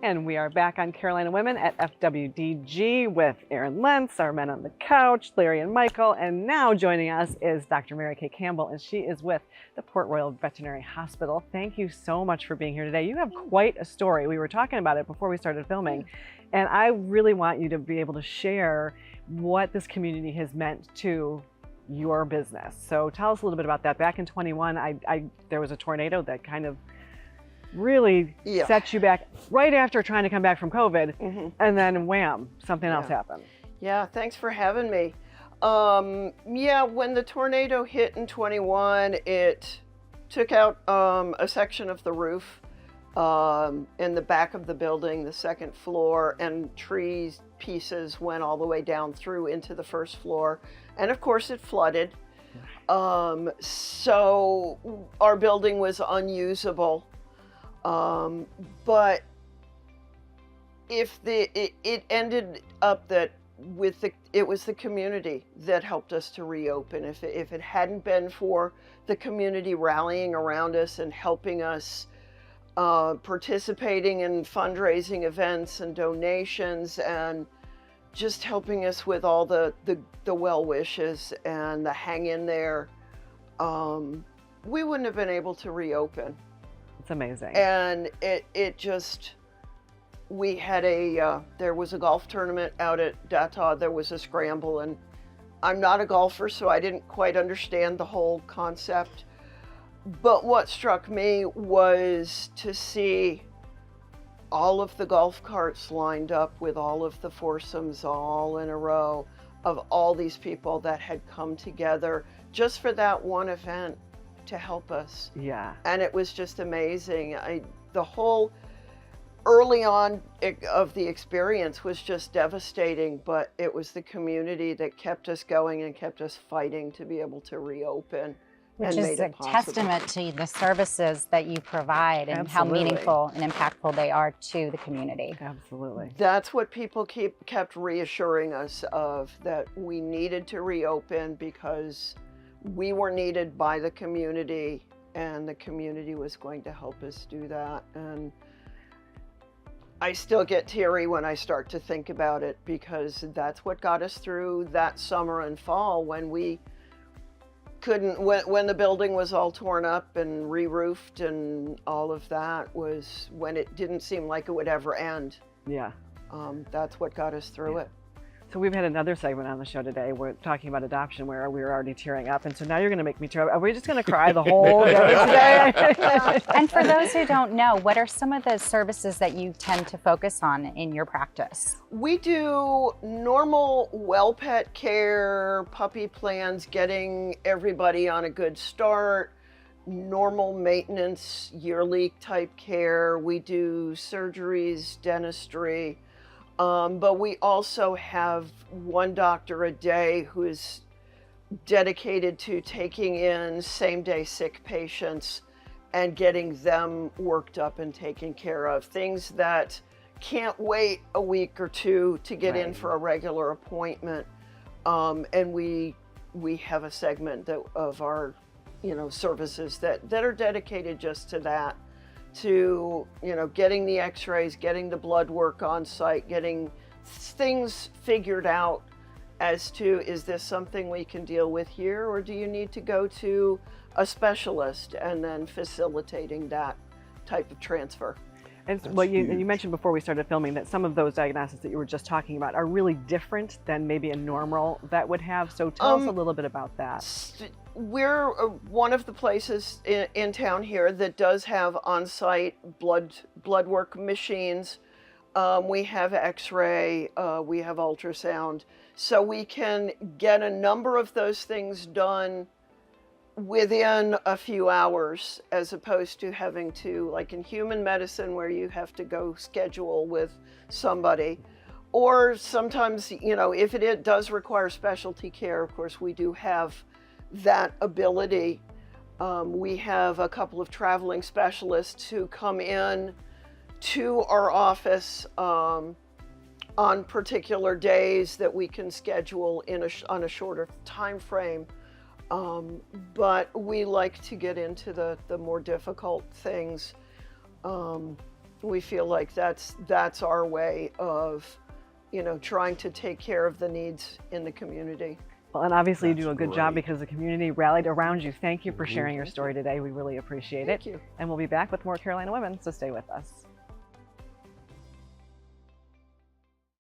And we are back on Carolina Women at FWDG with Aaron Lentz, our men on the couch, Larry and Michael, and now joining us is Dr. Marikay Campbell, and she is with the Port Royal Veterinary Hospital. Thank you so much for being here today. You have quite a story. We were talking about it before we started filming, and I really want you to be able to share what this community has meant to your business. So tell us a little bit about that. Back in 21, there was a tornado that kind of really set you back right after trying to come back from COVID, and then wham, something else happened. Yeah, thanks for having me. When the tornado hit in 21, it took out a section of the roof in the back of the building, the second floor, and trees pieces went all the way down through into the first floor. And of course it flooded. So our building was unusable. But if it ended up that it was the community that helped us to reopen. If it hadn't been for the community rallying around us and helping us, participating in fundraising events and donations and just helping us with all the well wishes and the hang in there, we wouldn't have been able to reopen. It's amazing. And we had there was a golf tournament out at Data. There was a scramble, and I'm not a golfer, so I didn't quite understand the whole concept. But what struck me was to see all of the golf carts lined up with all of the foursomes all in a row of all these people that had come together just for that one event to help us. Yeah. And it was just amazing. The whole early on of the experience was just devastating, but it was the community that kept us going and kept us fighting to be able to reopen. Which is a testament to the services that you provide and how meaningful and impactful they are to the community. Absolutely. That's what people kept reassuring us of, that we needed to reopen because we were needed by the community, and the community was going to help us do that. And I still get teary when I start to think about it, because that's what got us through that summer and fall when we couldn't, when the building was all torn up and re-roofed, and all of that was when it didn't seem like it would ever end. Yeah. That's what got us through it. So we've had another segment on the show today. We're talking about adoption where we were already tearing up. And so now you're going to make me tear up. Are we just going to cry the whole day today? And for those who don't know, what are some of the services that you tend to focus on in your practice? We do normal well pet care, puppy plans, getting everybody on a good start, normal maintenance, yearly type care. We do surgeries, dentistry. But we also have one doctor a day who is dedicated to taking in same-day sick patients and getting them worked up and taken care of. Things that can't wait a week or two to get in for a regular appointment. And we have a segment of our services that are dedicated just to that. To getting the x-rays, getting the blood work on site, getting things figured out as to, is this something we can deal with here, or do you need to go to a specialist, and then facilitating that type of transfer. And well, you mentioned before we started filming that some of those diagnoses that you were just talking about are really different than maybe a normal vet would have. So tell us a little bit about that. We're one of the places in town here that does have on-site blood work machines. We have x-ray, we have ultrasound. So we can get a number of those things done within a few hours, as opposed to having to, like in human medicine, where you have to go schedule with somebody. Or sometimes, if it does require specialty care, of course, we do have that ability. We have a couple of traveling specialists who come in to our office on particular days that we can schedule on a shorter time frame. But we like to get into the more difficult things. we feel like that's our way of, you know, trying to take care of the needs in the community. Well, and obviously you That's do a good great. job because the community rallied around you. Thank you for sharing your story today. We really appreciate Thank it. you. And we'll be back with more Carolina Women, so stay with us.